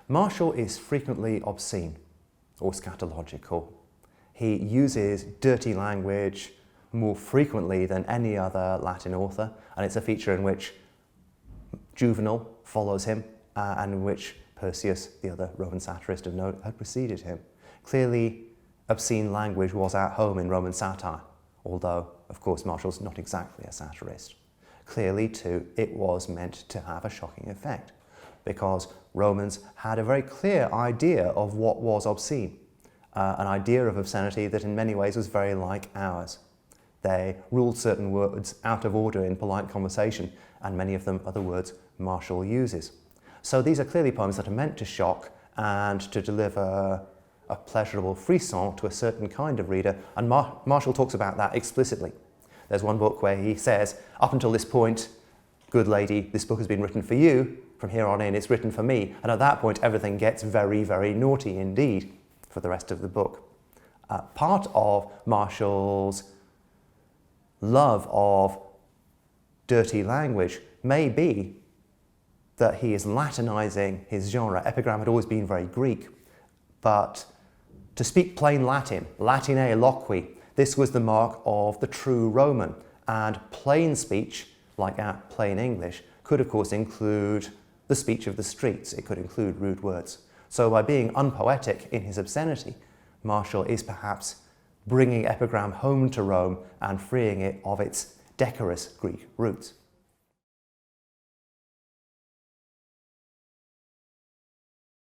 Martial is frequently obscene or scatological. He uses dirty language more frequently than any other Latin author, and it's a feature in which Juvenal follows him and in which Persius, the other Roman satirist of note, had preceded him. Clearly, obscene language was at home in Roman satire, although, of course, Martial's not exactly a satirist. Clearly, too, it was meant to have a shocking effect, because Romans had a very clear idea of what was obscene, an idea of obscenity that in many ways was very like ours. They ruled certain words out of order in polite conversation, and many of them are the words Martial uses. So these are clearly poems that are meant to shock and to deliver a pleasurable frisson to a certain kind of reader, and Martial talks about that explicitly. There's one book where he says, up until this point, good lady, this book has been written for you. From here on in, it's written for me. And at that point, everything gets very, very naughty indeed for the rest of the book. Part of Martial's love of dirty language may be that he is Latinizing his genre. Epigram had always been very Greek, but to speak plain Latin, Latine loqui, this was the mark of the true Roman, and plain speech, like our plain English, could of course include the speech of the streets. It could include rude words. So by being unpoetic in his obscenity, Martial is perhaps bringing epigram home to Rome and freeing it of its decorous Greek roots.